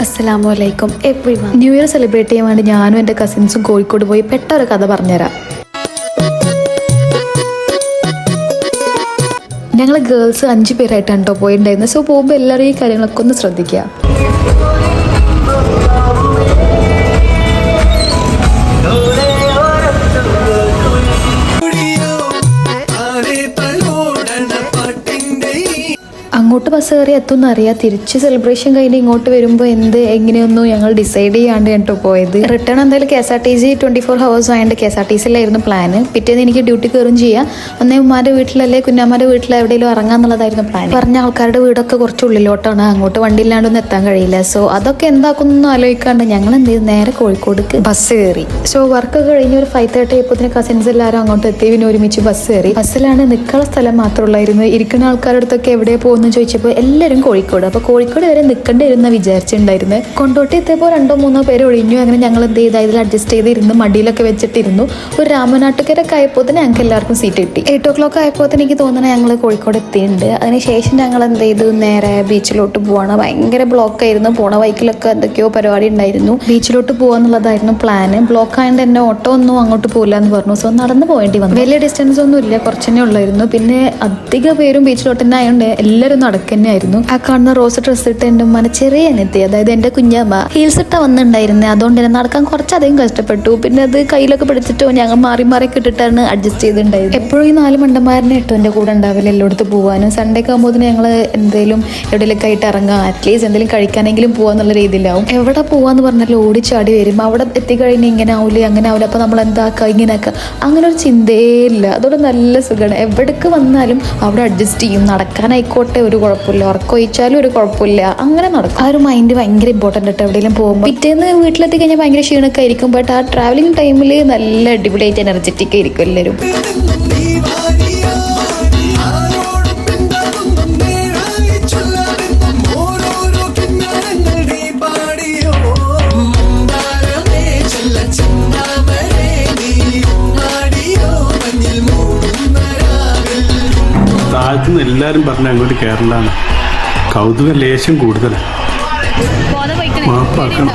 അസ്സലാമലൈക്കും everyone. New year celebrate ചെയ്യാൻ വേണ്ടി ഞാനും എൻ്റെ കസിൻസും കോഴിക്കോട് പോയി പെട്ട ഒരു കഥ പറഞ്ഞുതരാം. ഞങ്ങൾ ഗേൾസ് 5 പേരായിട്ടാണ് കേട്ടോ പോയിട്ടുണ്ടായിരുന്നത്. സോ പോകുമ്പോൾ എല്ലാവരും ഈ കാര്യങ്ങളൊക്കെ ഒന്ന് ശ്രദ്ധിക്കുക. അങ്ങോട്ട് ബസ് കയറി എത്തുമെന്ന് അറിയാം. തിരിച്ച് സെലിബ്രേഷൻ കഴിഞ്ഞ് ഇങ്ങോട്ട് വരുമ്പോൾ എങ്ങനെയൊന്നും ഞങ്ങൾ ഡിസൈഡ് ചെയ്യാണ്ട് കേട്ടോ പോയത്. റിട്ടേൺ എന്തായാലും KSRTC 24 hours ആയതുകൊണ്ട് KSRTCയിലായിരുന്നു പ്ലാന്. പിറ്റേന്ന് എനിക്ക് ഡ്യൂട്ടി കയറും ചെയ്യാം. ഒന്നേ ഉമ്മാരുടെ വീട്ടിലല്ലേ കുഞ്ഞാമാരുടെ വീട്ടിൽ എവിടെയെങ്കിലും ഇറങ്ങാന്നുള്ളതായിരുന്നു പ്ലാൻ. പറഞ്ഞ ആൾക്കാരുടെ വീടൊക്കെ കുറച്ച് ഉള്ളിലോട്ടാണ്, അങ്ങോട്ട് വണ്ടി ഇല്ലാണ്ടൊന്നും എത്താൻ കഴിയില്ല. സോ അതൊക്കെ എന്താക്കുന്നൊന്നും ആലോചിക്കാണ്ട് ഞങ്ങൾ എന്ത് ചെയ്തു, നേരെ കോഴിക്കോട് ബസ് കയറി. സോ വർക്കൊക്കെ കഴിഞ്ഞ് ഒരു 5:30 ആയപ്പോൾ കസിൻസ് എല്ലാവരും അങ്ങോട്ട് എത്തി. പിന്നെ ഒരുമിച്ച് ബസ് കയറി. ബസ്സിലാണ് നിൽക്കാനുള്ള സ്ഥലം മാത്രമുള്ളായിരുന്നു. ഇരിക്കുന്ന ആൾക്കാരുടെ അടുത്തൊക്കെ എവിടെ പോകുന്നു ചോദിച്ചപ്പോൾ എല്ലാവരും കോഴിക്കോട്. അപ്പോൾ കോഴിക്കോട് വരെ നിൽക്കേണ്ടി ഇരുന്ന വിചാരിച്ചിട്ടുണ്ടായിരുന്നു. കൊണ്ടോട്ടി എത്തിയപ്പോൾ 2-3 പേര് ഒഴിഞ്ഞു. അങ്ങനെ ഞങ്ങൾ എന്ത് ചെയ്ത് ഇതിൽ അഡ്ജസ്റ്റ് ചെയ്തിരുന്നു, മടിയിലൊക്കെ വെച്ചിട്ടിരുന്നു. ഒരു രാമനാട്ടുകരൊക്കെ ആയപ്പോൾ തന്നെ ഞങ്ങൾക്ക് എല്ലാവർക്കും സീറ്റ് കിട്ടി. 8 o'clock ആയപ്പോൾ തന്നെ എനിക്ക് തോന്നുന്നത് ഞങ്ങൾ കോഴിക്കോട് എത്തിയിട്ടുണ്ട്. അതിനുശേഷം ഞങ്ങൾ എന്ത് ചെയ്തു, നേരെ ബീച്ചിലോട്ട് പോവാണ്. ഭയങ്കര ബ്ലോക്ക് ആയിരുന്നു. പോണ വൈക്കിലൊക്കെ എന്തൊക്കെയോ പരിപാടി ഉണ്ടായിരുന്നു. ബീച്ചിലോട്ട് പോകാന്നുള്ളതായിരുന്നു പ്ലാന്. ബ്ലോക്ക് ആയതുകൊണ്ട് എന്നെ ഓട്ടോ ഒന്നും അങ്ങോട്ട് പോകില്ല എന്ന് പറഞ്ഞു. സോ നടന്നു പോകേണ്ടി വന്നു. വലിയ ഡിസ്റ്റൻസ് ഒന്നും ഇല്ല, കുറച്ചെന്നെ ഉള്ളായിരുന്നു. പിന്നെ അധിക പേരും ബീച്ചിലോട്ട് തന്നെ ആയതുകൊണ്ട് എല്ലാവരും നടക്കന്നെയായിരുന്നു. ആ കാണുന്ന റോസ് ഡ്രസ്സ് ഇട്ട് എൻ്റെ ഉമ്മാനെ ചെറിയ അനിയത്തി, അതായത് എൻ്റെ കുഞ്ഞമ്മ ഹീൽസ് ഇട്ട വന്നിട്ടുണ്ടായിരുന്നത്. അതുകൊണ്ട് തന്നെ നടക്കാൻ കുറച്ചധികം കഷ്ടപ്പെട്ടു. പിന്നെ അത് കയ്യിലൊക്കെ പിടിച്ചിട്ടോ ഞങ്ങൾ മാറി മാറി ഇട്ടിട്ടാണ് അഡ്ജസ്റ്റ് ചെയ്തിട്ടുണ്ടായത്. എപ്പോഴും ഈ 4 മണ്ടന്മാരനെ ഇട്ടോ എൻ്റെ കൂടെ ഉണ്ടാവില്ല എല്ലായിടത്തും പോകാനും. സൺഡേ ഒക്കെ ആകുമ്പോൾ ഞങ്ങൾ എന്തെങ്കിലും എവിടെയൊക്കെ ആയിട്ട് ഇറങ്ങാം, അറ്റ്ലീസ്റ്റ് എന്തെങ്കിലും കഴിക്കാനെങ്കിലും പോകാന്നുള്ള രീതിയിലാവും. എവിടെ പോവാന്ന് പറഞ്ഞാൽ ഓടിച്ചാടി വരും. അവിടെ എത്തിക്കഴിഞ്ഞാൽ ഇങ്ങനെ ആവില്ലേ അങ്ങനെ ആവില്ല, അപ്പോൾ നമ്മൾ എന്താക്കുക ഇങ്ങനെയൊക്കെ, അങ്ങനെ ഒരു ചിന്തയേ ഇല്ല. അതോടെ നല്ല സുഖമാണ്. എവിടേക്ക് വന്നാലും അവിടെ അഡ്ജസ്റ്റ് ചെയ്യും. നടക്കാനായിക്കോട്ടെ ഒരു കുഴപ്പമില്ല, ഉറക്കൊഴിച്ചാലും ഒരു കുഴപ്പമില്ല, അങ്ങനെ നടക്കും. ആ ഒരു മൈൻഡ് ഭയങ്കര ഇമ്പോർട്ടൻ്റ് ആയിട്ട് എവിടെയെങ്കിലും പോകുമ്പോൾ. പിറ്റേന്ന് വീട്ടിലെത്തി കഴിഞ്ഞാൽ ഭയങ്കര ക്ഷീണമൊക്കെ ആയിരിക്കും. ബട്ട് ആ ട്രാവലിംഗ് ടൈമിൽ നല്ല അടിപൊളിയായിട്ട് എനർജറ്റിക് ആയിരിക്കും എല്ലാവരും. താഴ്ത്തുനിന്ന് എല്ലാവരും പറഞ്ഞ അങ്ങോട്ട് കയറലാണ്. കൗതുക ലേശം കൂടുതലാണ്. മാപ്പാക്കണം.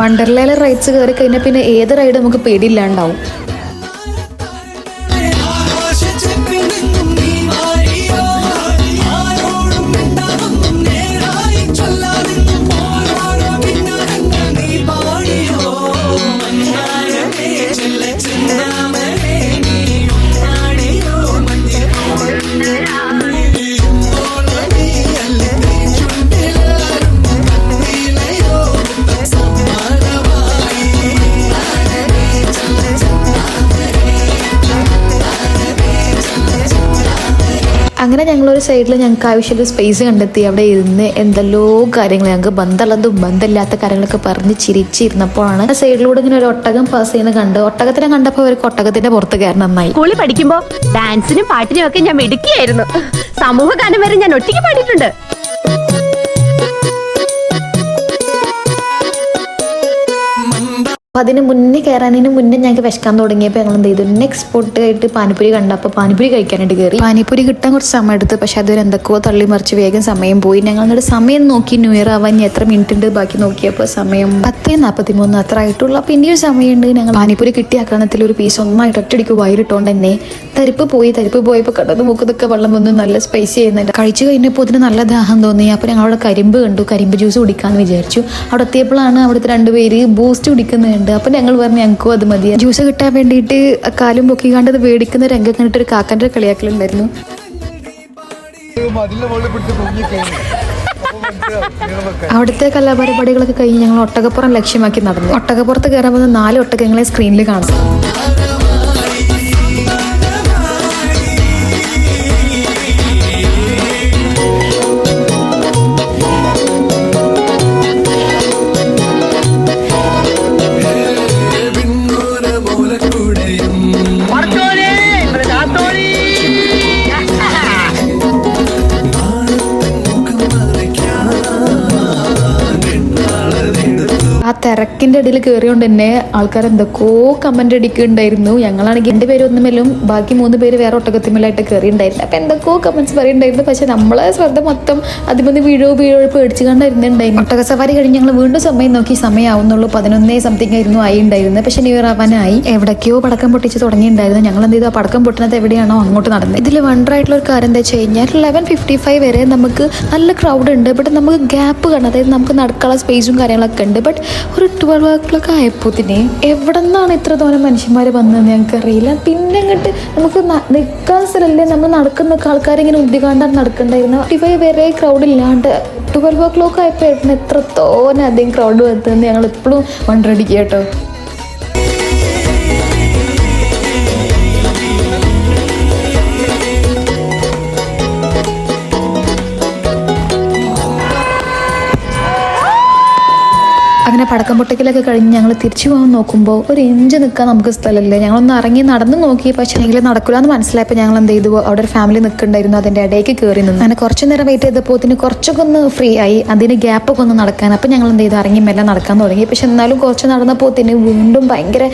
വണ്ടർലയിലെ റൈഡ്സ് കയറി കഴിഞ്ഞാൽ പിന്നെ ഏത് റൈഡ് നമുക്ക് പേടിയില്ലാണ്ടാവും. അങ്ങനെ ഞങ്ങളൊരു സൈഡിൽ ഞങ്ങൾക്ക് ആവശ്യമുള്ള സ്പേസ് കണ്ടെത്തി. അവിടെ ഇരുന്ന് എന്തെല്ലോ കാര്യങ്ങൾ, ഞങ്ങൾക്ക് ബന്ധമുള്ളതും ബന്ധമില്ലാത്ത കാര്യങ്ങളൊക്കെ പറഞ്ഞ് ചിരിച്ചിരുന്നപ്പോഴാണ് ആ സൈഡിലൂടെ ഇങ്ങനെ ഒരു ഒട്ടകം പാസ് ചെയ്യുന്നത് കണ്ട്. ഒട്ടകത്തിനെ കണ്ടപ്പോൾ അവർക്ക് ഒട്ടകത്തിന്റെ പുറത്ത് കയറണം നന്നായി. സ്കൂളിൽ പഠിക്കുമ്പോ ഡാൻസിനും പാട്ടിനും ഒക്കെ ഞാൻ മിടുക്കിയായിരുന്നു. സമൂഹ ഗാനം വരെ ഞാൻ ഒറ്റയ്ക്ക് പാടിയിട്ടുണ്ട്. അപ്പം അതിന് മുന്നേ കയറാനതിന് മുന്നേ ഞങ്ങൾക്ക് വിശക്കാൻ തുടങ്ങിയപ്പോൾ ഞങ്ങൾ എന്ത് ചെയ്തു, നെക്സ്റ്റ് സ്പോട്ട് ആയിട്ട് പാനിപ്പൂരി കണ്ടപ്പോൾ പാനിപ്പൂരി കഴിക്കാനായിട്ട് കയറി. പാനിപ്പൂരി കിട്ടാൻ കുറച്ച് സമയം എടുത്ത്. പക്ഷെ അതൊരു എന്തൊക്കെയോ തള്ളി മറിച്ച് വേഗം സമയം പോയി. ഞങ്ങളുടെ സമയം നോക്കി ന്യൂ ഇയർ ആവാൻ എത്ര മിനിറ്റ് ഉണ്ട് ബാക്കി നോക്കിയപ്പോൾ സമയം 10:43 അത്ര ആയിട്ടുള്ളൂ. അപ്പോൾ ഇനിയൊരു സമയമുണ്ട്. ഞങ്ങൾ പാനിപ്പൂരി കിട്ടിയ ആക്രമണത്തിൽ ഒരു പീസ് ഒന്നായിട്ട് ഒറ്റടിക്ക് വയറിട്ടോണ്ട് തന്നെ തരിപ്പ് പോയപ്പോൾ കടന്ന് മൂക്കതൊക്കെ വെള്ളം വന്ന് നല്ല സ്പൈസി ചെയ്യുന്നുണ്ട്. കഴിച്ചു കഴിഞ്ഞപ്പോൾ ഇതിന് നല്ല ദാഹം തോന്നി. അപ്പോൾ ഞങ്ങൾ അവിടെ കരിമ്പ് കണ്ടു. കരിമ്പ് ജ്യൂസ് കുടിക്കാമെന്ന് വിചാരിച്ചു. അവിടെ എത്തിയപ്പോഴാണ് അവിടുത്തെ 2 പേര് ബൂസ്റ്റ് കുടിക്കുന്നുണ്ട്. അപ്പൊ ഞങ്ങൾ പറഞ്ഞു ഞങ്ങൾക്കും അത് മതി. ജ്യൂസ് കിട്ടാൻ വേണ്ടിയിട്ട് കാലും പൊക്കി കണ്ടത് മേടിക്കുന്ന രംഗം കണ്ടിട്ട് ഒരു കാക്കൻ്റെ കളിയാക്കലുണ്ടായിരുന്നു. അവിടുത്തെ കലാപരിപാടികളൊക്കെ കഴിഞ്ഞ് ഞങ്ങൾ ഒട്ടകപ്പുറം ലക്ഷ്യമാക്കി നടന്നു. ഒട്ടകപ്പുറത്ത് കയറാൻ വന്ന 4 ഒട്ടകങ്ങളെ സ്ക്രീനിൽ കാണാം. തിരക്കിന്റെ ഇടയിൽ കയറിയോണ്ട് തന്നെ ആൾക്കാർ എന്തൊക്കെയോ കമന്റ് അടിക്കുന്നുണ്ടായിരുന്നു. ഞങ്ങളാണെങ്കിൽ 2 പേര് ഒന്നുമേലും ബാക്കി 3 പേര് വേറെ ഒട്ടകത്തിമേലായിട്ട് കയറിയിട്ടുണ്ടായിരുന്നു. അപ്പൊ എന്തൊക്കെയോ കമന്റ്സ് പറയുന്നുണ്ടായിരുന്നു. പക്ഷെ നമ്മളെ ശ്രദ്ധ മൊത്തം അതിമൊന്ന് വീഴോ പേടിച്ചു കണ്ടിരുന്നുണ്ടായിരുന്നു. ഒട്ടക സവാരി കഴിഞ്ഞ് ഞങ്ങൾ വീണ്ടും സമയം നോക്കി, സമയമാവുന്നുള്ളൂ 11 സംതിങ് ആയിരുന്നു ഉണ്ടായിരുന്നത്. പക്ഷെ ന്യൂ ഇയർ ആവാനായി. എവിടേക്കോ പടക്കം പൊട്ടിച്ച് തുടങ്ങിയിട്ടുണ്ടായിരുന്നു. ഞങ്ങൾ എന്ത് ചെയ്തു, ആ പടക്കം പൊട്ടുന്നത് എവിടെയാണോ അങ്ങോട്ട് നടന്നത്. ഇതിൽ വണ്ടർ ആയിട്ടുള്ള ഒരു കാര്യം എന്താ വെച്ച് കഴിഞ്ഞാൽ 11:55 വരെ നമുക്ക് നല്ല ക്രൗഡ് ഉണ്ട്. ബട്ട് നമുക്ക് ഗ്യാപ്പ് കാണാം, അതായത് നമുക്ക് നടക്കാനുള്ള സ്പേസും കാര്യങ്ങളൊക്കെ ഉണ്ട്. ബട്ട് ഒരു 12 o'clock ആയപ്പോത്തിന് എവിടെ നിന്നാണ് ഇത്ര തോന്നെ മനുഷ്യന്മാർ വന്നതെന്ന് ഞങ്ങൾക്കറിയില്ല. പിന്നെ അങ്ങോട്ട് നമുക്ക് നിൽക്കാൻ സ്ഥലമില്ലേ, നമ്മൾ നടക്കുന്ന ആൾക്കാരിങ്ങനെ ഉദ്ദികാണ്ടാണ് നടക്കണ്ടായിരുന്നു. 55 വരെ ക്രൗഡ് ഇല്ലാണ്ട് 12 o'clock ആയപ്പോൾ എത്രത്തോനെ അധികം ക്രൗഡ് വന്നതെന്ന് ഞങ്ങൾ എപ്പോഴും വണ്ടടിക്കുക കേട്ടോ. അങ്ങനെ പടക്കം പൊട്ടിക്കലൊക്കെ കഴിഞ്ഞ് ഞങ്ങൾ തിരിച്ചു പോകാൻ നോക്കുമ്പോൾ ഒരു ഇഞ്ച് നിൽക്കാൻ നമുക്ക് സ്ഥലമില്ല. ഞങ്ങളൊന്ന് ഇറങ്ങി നടന്ന് നോക്കി, പക്ഷേ എങ്കിലും നടക്കില്ല എന്ന് മനസ്സിലായപ്പോൾ ഞങ്ങൾ എന്ത് ചെയ്തു, അവിടെ ഒരു ഫാമിലി നിൽക്കുന്നുണ്ടായിരുന്നു, അതിൻ്റെ ഇടയ്ക്ക് കയറി നിന്ന്. അങ്ങനെ കുറച്ച് നേരം വെയിറ്റ് ചെയ്തപ്പോൾ കുറച്ചൊക്കെ ഒന്ന് ഫ്രീ ആയി, അതിന് ഗ്യാപ്പൊക്കെ ഒന്ന് നടക്കാൻ. അപ്പോൾ ഞങ്ങൾ എന്ത് ചെയ്തു, ഇറങ്ങി മെല്ലെ നടക്കാൻ തുടങ്ങി. പക്ഷെ എന്നാലും കുറച്ച് നടന്നപ്പോൾ വീണ്ടും ഭയങ്കര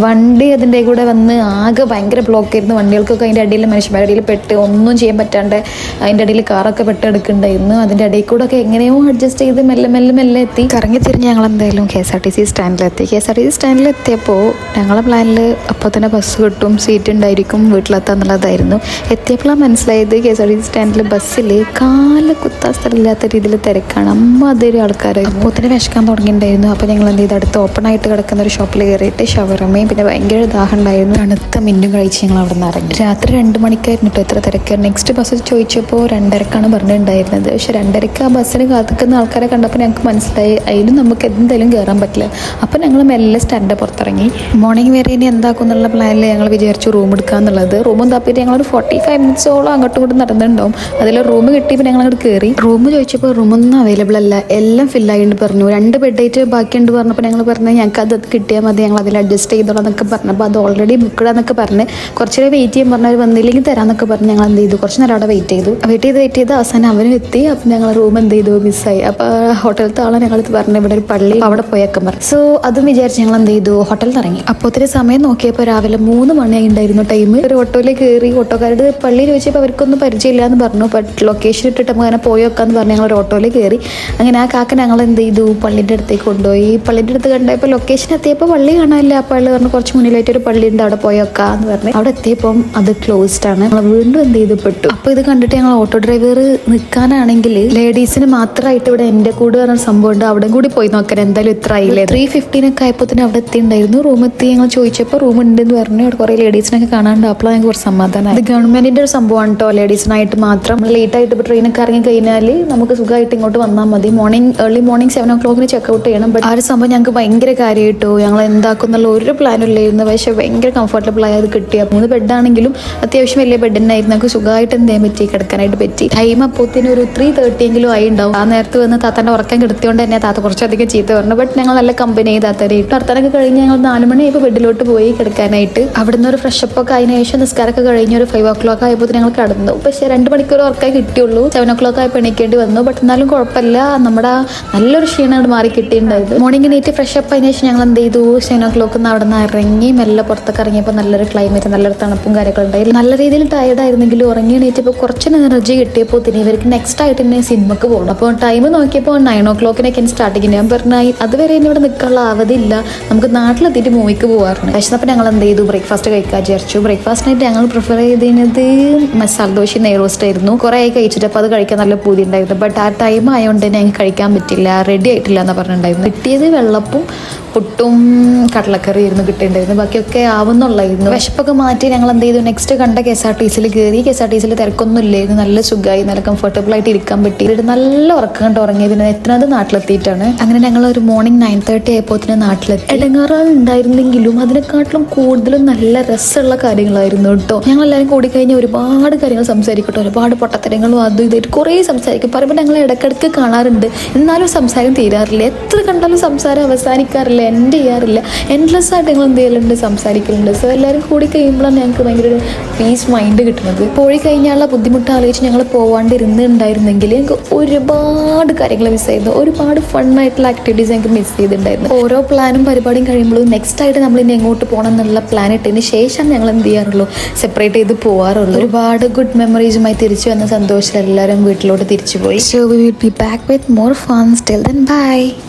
വണ്ടി അതിൻ്റെ കൂടെ വന്ന് ആകെ ഭയങ്കര ബ്ലോക്ക് ആയിരുന്നു. വണ്ടികൾക്കൊക്കെ അതിൻ്റെ അടിയിൽ മനുഷ്യന്മാരുടെ ഇടയിൽ പെട്ട് ഒന്നും ചെയ്യാൻ പറ്റാണ്ട് അതിൻ്റെ ഇടയിൽ കാറൊക്കെ പെട്ടെടുക്കുന്നുണ്ടായിരുന്നു. അതിൻ്റെ ഇടയിൽ കൂടെ ഒക്കെ എങ്ങനെയോ അഡ്ജസ്റ്റ് ചെയ്ത് മെല്ലെ എത്തി. കറങ്ങി തിരിഞ്ഞ് ഞങ്ങൾ എന്തായാലും KSRTC സ്റ്റാൻഡിലെത്തി. KSRTC സ്റ്റാൻഡിലെത്തിയപ്പോൾ ഞങ്ങളെ പ്ലാനിൽ അപ്പോൾ തന്നെ ബസ് കിട്ടും, സീറ്റ് ഉണ്ടായിരിക്കും, വീട്ടിലെത്താന്നുള്ളതായിരുന്നു. എത്തിയപ്പോഴാണ് മനസ്സിലായത് KSRTC സ്റ്റാൻഡിൽ ബസ്സിൽ കാല് കുത്താൻ സ്ഥലമില്ലാത്ത രീതിയിൽ തിരക്കാണ്. അതൊരു ആൾക്കാരായിരുന്നു. അപ്പോൾ തന്നെ വിശക്കാൻ തുടങ്ങിയിട്ടുണ്ടായിരുന്നു. അപ്പോൾ ഞങ്ങൾ എന്ത് ചെയ്ത് അടുത്ത് ഓപ്പൺ ആയിട്ട് കിടക്കുന്ന ഒരു ഷോപ്പിൽ കയറിയിട്ട് ഷവർമയും പിന്നെ ഭയങ്കര ദാഹം ഉണ്ടായിരുന്നു, തണുത്ത മിന്നും കഴിച്ച് ഞങ്ങൾ അവിടെ നിന്ന് ഇറങ്ങി. രാത്രി 2 മണിക്കായിരുന്നു കേട്ടോ എത്ര തിരക്കായിരുന്നു. നെക്സ്റ്റ് ബസ് ചോദിച്ചപ്പോൾ 2:30 പറഞ്ഞിട്ടുണ്ടായിരുന്നത്. പക്ഷെ 2:30 ആ ബസ്സിന് കാത്തിക്കുന്ന ആൾക്കാരെ കണ്ടപ്പോൾ ഞങ്ങൾക്ക് മനസ്സിലായി അതിലും നമുക്ക് എന്തായാലും കയറാൻ പറ്റില്ല. അപ്പോൾ ഞങ്ങൾ മെല്ലെ സ്റ്റാൻഡിൻ്റെ പുറത്തിറങ്ങി. മോർണിംഗ് വരെ ഇനി എന്താക്കും എന്നുള്ള പ്ലാനിൽ ഞങ്ങൾ വിചാരിച്ചു റൂം എടുക്കാന്നുള്ളത്. റൂമും തപ്പിയിട്ട് ഞങ്ങളൊരു 45 മിനിറ്റ്സോളം അങ്ങോട്ടും ഇങ്ങോട്ടും നടന്നിട്ടുണ്ടാവും. അതിൽ റൂം കിട്ടിയപ്പോൾ ഞങ്ങൾ അങ്ങോട്ട് കയറി. റൂം ചോദിച്ചപ്പോൾ റൂമൊന്നും അവൈലബിൾ അല്ല, എല്ലാം ഫില്ലായിട്ട് പറഞ്ഞു. 2 ബെഡായിട്ട് ബാക്കിയുണ്ട് പറഞ്ഞപ്പോൾ ഞങ്ങൾ പറഞ്ഞു ഞങ്ങൾക്ക് അത് കിട്ടിയാൽ മതി, ഞങ്ങൾ അതിൽ അഡ്ജസ്റ്റ് ചെയ്തോളാം എന്നൊക്കെ പറഞ്ഞപ്പോൾ അത് ഓൾറെഡി ബുക്ക്ഡാന്നൊക്കെ പറഞ്ഞ് കുറച്ച് നേരം വെയിറ്റ് ചെയ്യാൻ പറഞ്ഞാൽ വന്നില്ലെങ്കിൽ തരാമെന്നൊക്കെ പറഞ്ഞ് ഞങ്ങൾ എന്ത് ചെയ്തു, കുറച്ച് നേരം അവിടെ വെയിറ്റ് ചെയ്ത് അവസാനം അവനും എത്തി. അപ്പം ഞങ്ങൾ റൂം എന്ത് ചെയ്തു, മിസ്സായി. അപ്പോൾ ഹോട്ടലത്തെ ആളെ ഞങ്ങളടുത്ത് പറഞ്ഞു ഇവിടെ ഒരു പള്ളി അവിടെ പോയേക്കാൻ പറഞ്ഞു. സോ അതും വിചാരിച്ച് ഞങ്ങൾ എന്ത് ചെയ്തു, ഹോട്ടലിൽ ഇറങ്ങി. അപ്പോൾ ഒത്തിരി സമയം നോക്കിയപ്പോൾ രാവിലെ 3 മണിയായി ഉണ്ടായിരുന്നു ടൈം. ഒരു ഓട്ടോയിൽ കയറി. ഓട്ടോക്കാരുടെ പള്ളി ചോദിച്ചപ്പോൾ അവർക്കൊന്നും പരിചയമില്ല എന്ന് പറഞ്ഞു. ബട്ട് ലൊക്കേഷൻ ഇട്ടിട്ട് നമുക്ക് അങ്ങനെ പോയി വെക്കാന്ന് പറഞ്ഞ് ഞങ്ങൾ ഒരു ഓട്ടോയിൽ കയറി. അങ്ങനെ ആ കാക്ക ഞങ്ങൾ എന്ത് ചെയ്തു, പള്ളിൻ്റെ അടുത്തേക്ക് കൊണ്ടുപോയി. പള്ളിൻ്റെ അടുത്ത് കണ്ടപ്പോൾ ലൊക്കേഷൻ എത്തിയപ്പോൾ പള്ളി കാണാനില്ല. അപ്പോൾ അയാൾ പറഞ്ഞു കുറച്ച് മുന്നിലായിട്ട് ഒരു പള്ളി ഉണ്ട്, അവിടെ പോയി വെക്കാന്ന് പറഞ്ഞ് അവിടെ എത്തിയപ്പം അത് ക്ലോസ്ഡ് ആണ്. ഞങ്ങൾ വീണ്ടും എന്ത് ചെയ്തു പെട്ടു. അപ്പോൾ ഇത് കണ്ടിട്ട് ഞങ്ങൾ ഓട്ടോ ഡ്രൈവർ നിൽക്കാനാണെങ്കിൽ ലേഡീസിന് മാത്രമായിട്ട് ഇവിടെ എൻ്റെ കൂടെ പറഞ്ഞ സംഭവം ഉണ്ട്, അവിടെ കൂടി പോയി നോക്കാൻ എന്തായാലും ഇത്ര ആയില്ലേ. 3:15 ആയപ്പോൾ തന്നെ അവിടെ എത്തിയിട്ടുണ്ടായിരുന്നു. റൂം എത്തി ഞങ്ങൾ ചോദിച്ചപ്പോൾ റൂം ഉണ്ടെന്ന് പറഞ്ഞു. അവിടെ കുറേ ലേഡീസിനൊക്കെ കാണാണ്ട്. അപ്പോൾ ഞങ്ങൾക്ക് കുറച്ച് സമാധാനം. ഇത് ഗവൺമെന്റിന്റെ ഒരു സംഭവമാണ് കേട്ടോ, ലേഡീസിനായിട്ട് മാത്രം. ലേറ്റ് ആയിട്ട് ഇപ്പോൾ ട്രെയിനൊക്കെ ഇറങ്ങി കഴിഞ്ഞാൽ നമുക്ക് സുഖമായിട്ട് ഇങ്ങോട്ട് വന്നാൽ മതി. ഏർലി മോർണിംഗ് 7 o'clock ചെക്കൗട്ട് ചെയ്യണം. ബട്ട് ആ ഒരു സംഭവം ഞങ്ങൾക്ക് ഭയങ്കര കാര്യമായിട്ടോ. ഞങ്ങൾ എന്താക്കും എന്നുള്ള ഒരു പ്ലാനും ഇല്ലായിരുന്നു. പക്ഷേ ഭയങ്കര കംഫർട്ടബിൾ ആയത് കിട്ടിയ 3 ബെഡാണെങ്കിലും അത്യാവശ്യം വലിയ ബെഡ് തന്നെ ആയിരുന്നു. നമുക്ക് സുഖമായിട്ട് എന്ത് ചെയ്യാൻ പറ്റി, കിടക്കാനായിട്ട് പറ്റി. ടൈം അപ്പോഴത്തേനും ഒരു 3:30 എങ്കിലും ആയി ഉണ്ടാവും. ആ നേരത്ത് വന്ന് താത്താൻ്റെ ഉറക്കം കിടത്തിയോണ്ട് തന്നെ താത്ത കുറച്ചധികം ചീത്ത പറഞ്ഞു. ബട്ട് ഞങ്ങൾ നല്ല കമ്പനി താത്തരായിട്ട് വർത്താനൊക്കെ കഴിഞ്ഞ് ഞങ്ങൾ 4 മണിയായപ്പോൾ ബെഡിലോട്ട് പോയി കിടക്കാനായിട്ട്. അവിടുന്ന് ഒരു ഫ്രഷപ്പ് ഒക്കെ അതിന് ശേഷം നിസ്കാരമൊക്കെ കഴിഞ്ഞ് ഒരു 5 o'clock ആയപ്പോൾ ഞങ്ങൾ കിടന്നു. പക്ഷേ 2 മണിക്കൂർ ഉറക്കേ കിട്ടിയുള്ളൂ. 7 o'clock ആയപ്പോൾ എണീക്കേണ്ടി വന്നു. ബട്ട് എന്നാലും കുഴപ്പമില്ല, നമ്മുടെ നല്ലൊരു ക്ഷീണം മാറി കിട്ടിയിട്ടുണ്ടായിരുന്നു. മോർണിംഗ് നീറ്റ് ഫ്രഷപ്പ് അതിന് ശേഷം ഞങ്ങൾ എന്ത് ചെയ്തു, 7 o'clock അവിടെ നിന്ന് ഇറങ്ങി മെല്ലെ പുറത്തൊക്കെ ഇറങ്ങിയപ്പോൾ നല്ലൊരു ക്ലൈമറ്റ്, നല്ലൊരു തണുപ്പും കാര്യങ്ങളും ഉണ്ടായിരുന്നു. നല്ല രീതിയിൽ ടയർഡ് ആയിരുന്നെങ്കിലും ഉറങ്ങി എണീറ്റപ്പോൾ കുറച്ച് എനർജി കിട്ടിയപ്പോൾ തന്നെ ഇവർക്ക് നെക്സ്റ്റ് ആയിട്ട് തന്നെ സിനിമക്ക് പോകണം. അപ്പോൾ ടൈം നോക്കിയപ്പോൾ 9 o'clock സ്റ്റാർട്ട് ചെയ്യുന്നത്. ഞാൻ പറഞ്ഞാൽ അതുവരെ ഇവിടെ നിൽക്കാനുള്ള അവധിയില്ല, നമുക്ക് നാട്ടിലെത്തിയിട്ട് മൂവിക്ക് പോകാറുണ്ട്. പക്ഷേ അപ്പോൾ ഞങ്ങൾ എന്ത് ചെയ്തു, ബ്രേക്ക്ഫാസ്റ്റ് കഴിക്കാൻ വിചാരിച്ചു. ബ്രേക്ക്ഫാസ്റ്റിനായിട്ട് ഞങ്ങൾ പ്രിഫർ ചെയ്തിരുന്നത് മസാല ദോശ നെയ് റോസ്റ്റ് ആയിരുന്നു. കുറേ ആയി കഴിച്ചിട്ട് അപ്പോൾ അത് കഴിക്കാൻ നല്ല പൂതി ഉണ്ടായിരുന്നു. ബട്ട് ആ ടൈം ആയതുകൊണ്ട് തന്നെ ഞങ്ങൾക്ക് കഴിക്കാൻ പറ്റില്ല, റെഡി ആയിട്ടില്ല എന്ന് പറഞ്ഞിട്ടുണ്ടായിരുന്നു. കിട്ടിയത് വെള്ളപ്പും പുട്ടും കടലക്കറി ആയിരുന്നു കിട്ടിയിട്ടുണ്ടായിരുന്നു. ബാക്കിയൊക്കെ ആവുന്നുള്ളായിരുന്നു. വിശപ്പൊക്കെ മാറ്റി ഞങ്ങൾ എന്ത് ചെയ്തു, നെക്സ്റ്റ് കണ്ട KSRTCയിൽ കയറി. KSRTCയിൽ തിരക്കൊന്നും ഇല്ലായിരുന്നു, നല്ല സുഖമായി, നല്ല കംഫർട്ടബിൾ ആയിട്ട് ഇരിക്കാൻ പറ്റി. നല്ല ഉറക്കം കണ്ട് ഉറങ്ങി. പിന്നെ എത്തുന്നത് നാട്ടിലെത്തിയിട്ടാണ്. അങ്ങനെ ഞങ്ങൾ ഒരു മോർണിംഗ് 9:30 ആയപ്പോൾ നാട്ടിലെത്തി. ഇടങ്ങാറുകൾ ഉണ്ടായിരുന്നെങ്കിലും അതിനെക്കാട്ടിലും കൂടുതലും നല്ല രസമുള്ള കാര്യങ്ങളായിരുന്നു കേട്ടോ. ഞങ്ങളെല്ലാവരും കൂടി കഴിഞ്ഞാൽ ഒരുപാട് കാര്യങ്ങൾ സംസാരിക്കട്ടെ, ഒരുപാട് പൊട്ടത്തരങ്ങളും അതും ഇതായിട്ട് കുറേ സംസാരിക്കും. പറയുമ്പോൾ ഞങ്ങൾ ഇടയ്ക്കിടയ്ക്ക് കാണാറുണ്ട്, എന്നാലും സംസാരം തീരാറില്ല. എത്ര കണ്ടാലും സംസാരം അവസാനിക്കാറില്ല. ചെയ്യാറില്ല, എൻഡ് ചെയ്യാറില്ല. എൻഡ്ലെസ് ആയിട്ട് ഞങ്ങൾ എന്ത് ചെയ്യലുണ്ട്, സംസാരിക്കലുണ്ട്. സോ എല്ലാവരും കൂടി കഴിയുമ്പോഴാണ് ഞങ്ങൾക്ക് ഭയങ്കര ഒരു പീസ് മൈൻഡ് കിട്ടുന്നത്. പോയി കഴിഞ്ഞാലുള്ള ബുദ്ധിമുട്ട് ആലോചിച്ച് ഞങ്ങൾ പോവാണ്ടിരുന്നുണ്ടായിരുന്നെങ്കിൽ ഞങ്ങൾക്ക് ഒരുപാട് കാര്യങ്ങൾ മിസ്സായിരുന്നു. ഒരുപാട് ഫണ്ണായിട്ടുള്ള ആക്ടിവിറ്റീസ് ഞങ്ങൾക്ക് മിസ് ചെയ്തിട്ടുണ്ടായിരുന്നു. ഓരോ പ്ലാനും പരിപാടിയും കഴിയുമ്പോഴും നെക്സ്റ്റ് ആയിട്ട് നമ്മൾ ഇനി എങ്ങോട്ട് പോകണം എന്നുള്ള പ്ലാൻ ഇട്ടതിന് ശേഷം ഞങ്ങൾ എന്ത് ചെയ്യാറുള്ളൂ, സെപ്പറേറ്റ് ചെയ്ത് പോകാറുള്ളൂ. ഒരുപാട് ഗുഡ് മെമ്മറീസുമായി തിരിച്ചു വന്ന സന്തോഷത്തിൽ എല്ലാവരും വീട്ടിലോട്ട് തിരിച്ചു പോയി. So we will be back with more fun. Till then, bye.